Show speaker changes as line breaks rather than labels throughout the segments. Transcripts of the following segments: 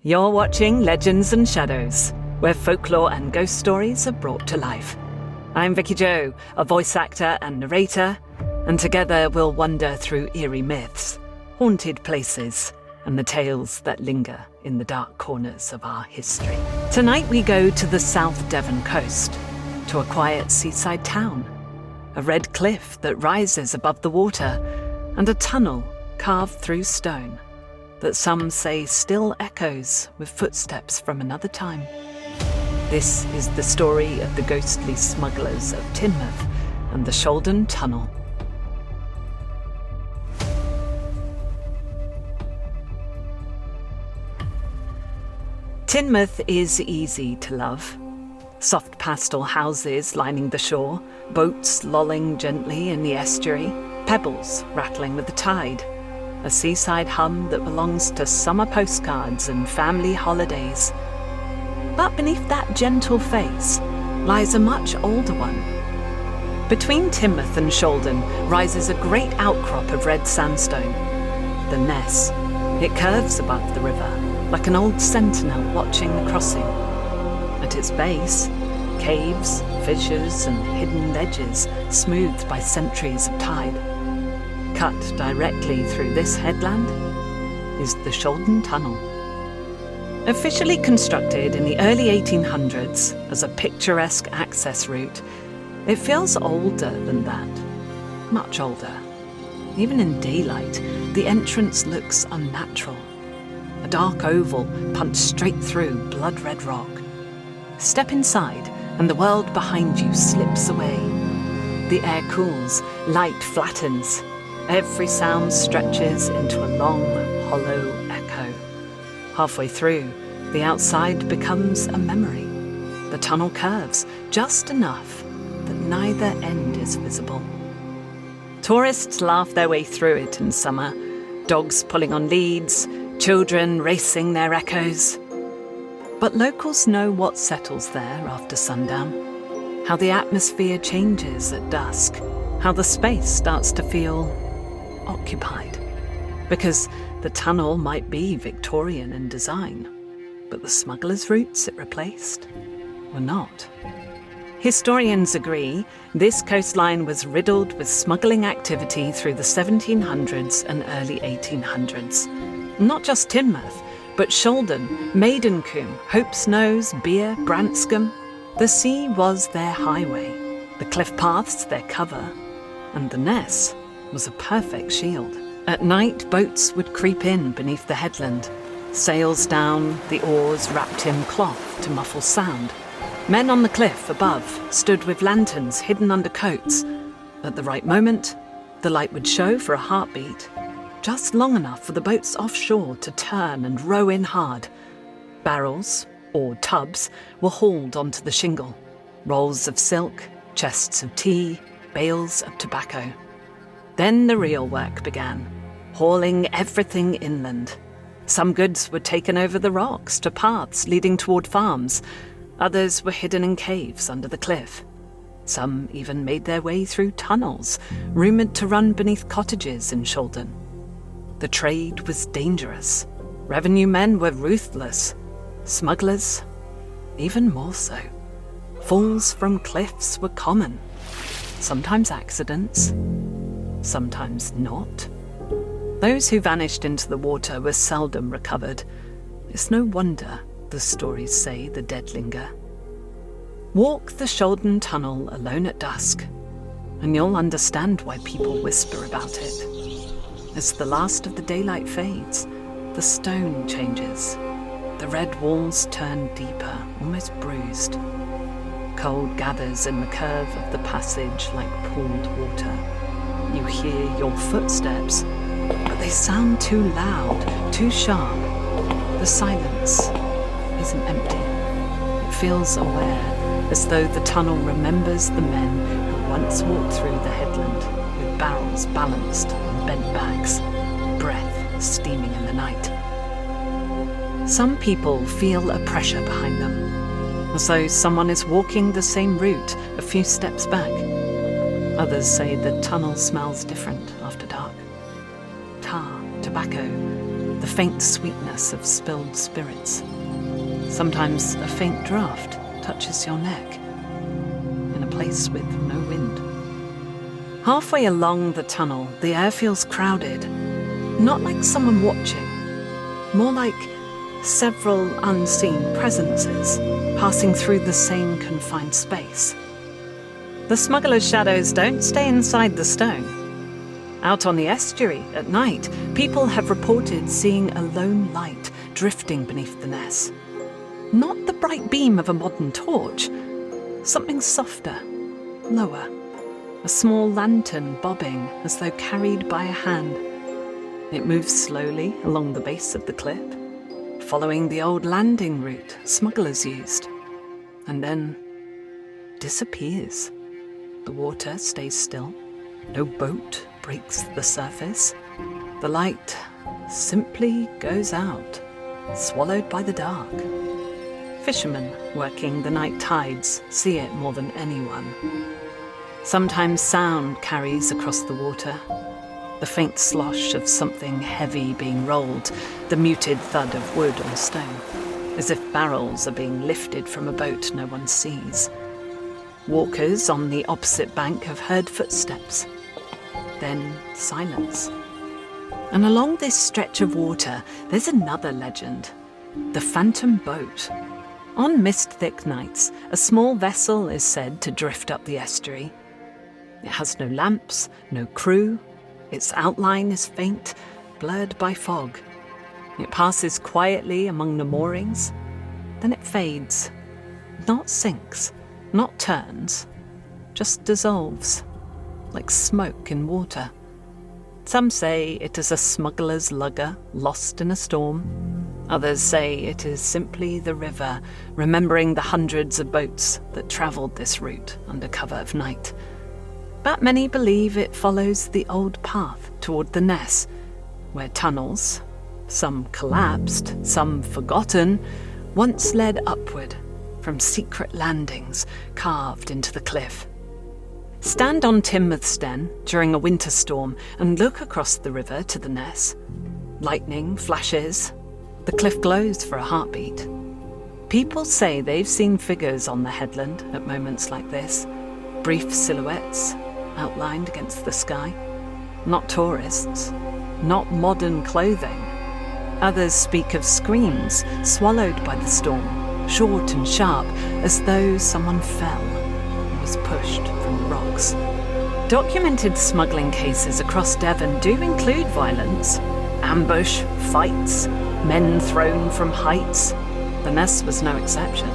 You're watching Legends and Shadows, where folklore and ghost stories are brought to life. I'm Vicky Jo, a voice actor and narrator, and together we'll wander through eerie myths, haunted places, and the tales that linger in the dark corners of our history. Tonight we go to the South Devon coast, to a quiet seaside town, a red cliff that rises above the water, and a tunnel carved through stone that some say still echoes with footsteps from another time. This is the story of the ghostly smugglers of Teignmouth and the Shaldon Tunnel. Teignmouth is easy to love. Soft pastel houses lining the shore, boats lolling gently in the estuary, pebbles rattling with the tide, a seaside hum that belongs to summer postcards and family holidays. But beneath that gentle face lies a much older one. Between Teignmouth and Shaldon rises a great outcrop of red sandstone, the Ness. It curves above the river, like an old sentinel watching the crossing. At its base, caves, fissures and hidden ledges smoothed by centuries of tide. Cut directly through this headland is the Shaldon Tunnel. Officially constructed in the early 1800s as a picturesque access route, it feels older than that, much older. Even in daylight, the entrance looks unnatural. A dark oval punched straight through blood-red rock. Step inside and the world behind you slips away. The air cools, light flattens. Every sound stretches into a long, hollow echo. Halfway through, the outside becomes a memory. The tunnel curves just enough that neither end is visible. Tourists laugh their way through it in summer, dogs pulling on leads, children racing their echoes. But locals know what settles there after sundown, how the atmosphere changes at dusk, how the space starts to feel occupied. Because the tunnel might be Victorian in design, but the smugglers' routes it replaced were not. Historians agree this coastline was riddled with smuggling activity through the 1700s and early 1800s. Not just Teignmouth, but Shaldon, Maidencombe, Hope's Nose, Beer, Branscombe. The sea was their highway, the cliff paths their cover, and the Ness was a perfect shield. At night, boats would creep in beneath the headland. Sails down, the oars wrapped in cloth to muffle sound. Men on the cliff above stood with lanterns hidden under coats. At the right moment, the light would show for a heartbeat, just long enough for the boats offshore to turn and row in hard. Barrels, or tubs, were hauled onto the shingle. Rolls of silk, chests of tea, bales of tobacco. Then the real work began, hauling everything inland. Some goods were taken over the rocks to paths leading toward farms. Others were hidden in caves under the cliff. Some even made their way through tunnels, rumoured to run beneath cottages in Shaldon. The trade was dangerous. Revenue men were ruthless. Smugglers, even more so. Falls from cliffs were common. Sometimes accidents, sometimes not. Those who vanished into the water were seldom recovered. It's no wonder the stories say the dead linger. Walk the Shaldon Tunnel alone at dusk, and you'll understand why people whisper about it. As the last of the daylight fades, the stone changes. The red walls turn deeper, almost bruised. Cold gathers in the curve of the passage like pooled water. You hear your footsteps, but they sound too loud, too sharp. The silence isn't empty. It feels aware, as though the tunnel remembers the men who once walked through the headland with barrels balanced on bent backs, breath steaming in the night. Some people feel a pressure behind them, as though someone is walking the same route a few steps back. Others say the tunnel smells different after dark. Tar, tobacco, the faint sweetness of spilled spirits. Sometimes a faint draught touches your neck, in a place with no wind. Halfway along the tunnel, the air feels crowded, not like someone watching, more like several unseen presences passing through the same confined space. The smugglers' shadows don't stay inside the stone. Out on the estuary at night, people have reported seeing a lone light drifting beneath the Ness. Not the bright beam of a modern torch, something softer, lower, a small lantern bobbing as though carried by a hand. It moves slowly along the base of the cliff, following the old landing route smugglers used, and then disappears. The water stays still. No boat breaks the surface. The light simply goes out, swallowed by the dark. Fishermen working the night tides see it more than anyone. Sometimes sound carries across the water. The faint slosh of something heavy being rolled, the muted thud of wood on stone, as if barrels are being lifted from a boat no one sees. Walkers on the opposite bank have heard footsteps. Then silence. And along this stretch of water, there's another legend. The phantom boat. On mist-thick nights, a small vessel is said to drift up the estuary. It has no lamps, no crew. Its outline is faint, blurred by fog. It passes quietly among the moorings. Then it fades. Not sinks, not turns, just dissolves, like smoke in water. Some say it is a smuggler's lugger lost in a storm. Others say it is simply the river, remembering the hundreds of boats that travelled this route under cover of night. But many believe it follows the old path toward the Ness, where tunnels, some collapsed, some forgotten, once led upward from secret landings carved into the cliff. Stand on Teignmouth's Den during a winter storm and look across the river to the Ness. Lightning flashes. The cliff glows for a heartbeat. People say they've seen figures on the headland at moments like this, brief silhouettes outlined against the sky. Not tourists, not modern clothing. Others speak of screams swallowed by the storm, short and sharp, as though someone fell and was pushed from the rocks. Documented smuggling cases across Devon do include violence, ambush, fights, men thrown from heights. The Ness was no exception.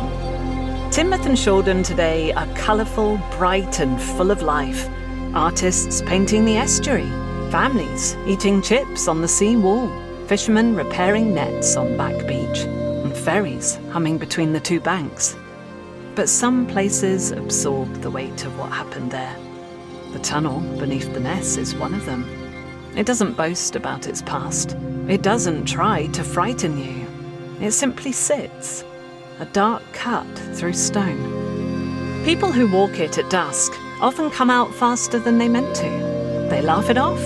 Teignmouth and Shaldon today are colourful, bright and full of life. Artists painting the estuary, families eating chips on the sea wall, fishermen repairing nets on Back Beach, and ferries humming between the two banks. But some places absorb the weight of what happened there. The tunnel beneath the Ness is one of them. It doesn't boast about its past. It doesn't try to frighten you. It simply sits, a dark cut through stone. People who walk it at dusk often come out faster than they meant to. They laugh it off,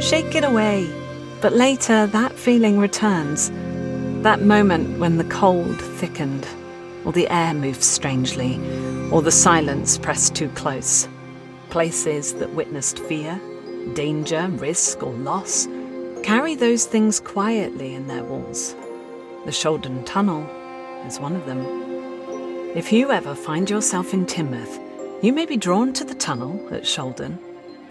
shake it away. But later that feeling returns. That moment when the cold thickened, or the air moved strangely, or the silence pressed too close. Places that witnessed fear, danger, risk, or loss carry those things quietly in their walls. The Shaldon Tunnel is one of them. If you ever find yourself in Teignmouth, you may be drawn to the tunnel at Shaldon.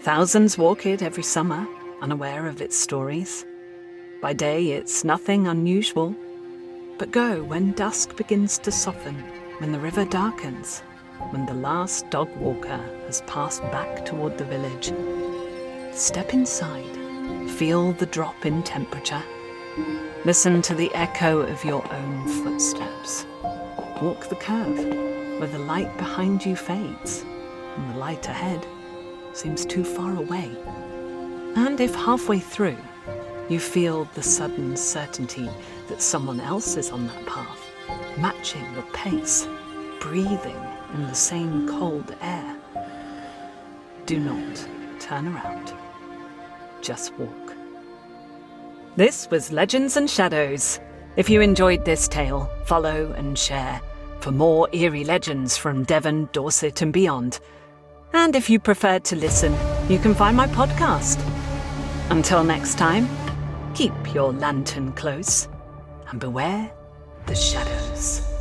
Thousands walk it every summer, unaware of its stories. By day, it's nothing unusual. But go when dusk begins to soften, when the river darkens, when the last dog walker has passed back toward the village. Step inside, feel the drop in temperature. Listen to the echo of your own footsteps. Walk the curve, where the light behind you fades, and the light ahead seems too far away. And if halfway through, you feel the sudden certainty that someone else is on that path, matching your pace, breathing in the same cold air, do not turn around. Just walk. This was Legends and Shadows. If you enjoyed this tale, follow and share for more eerie legends from Devon, Dorset and beyond. And if you prefer to listen, you can find my podcast. Until next time, keep your lantern close and beware the shadows.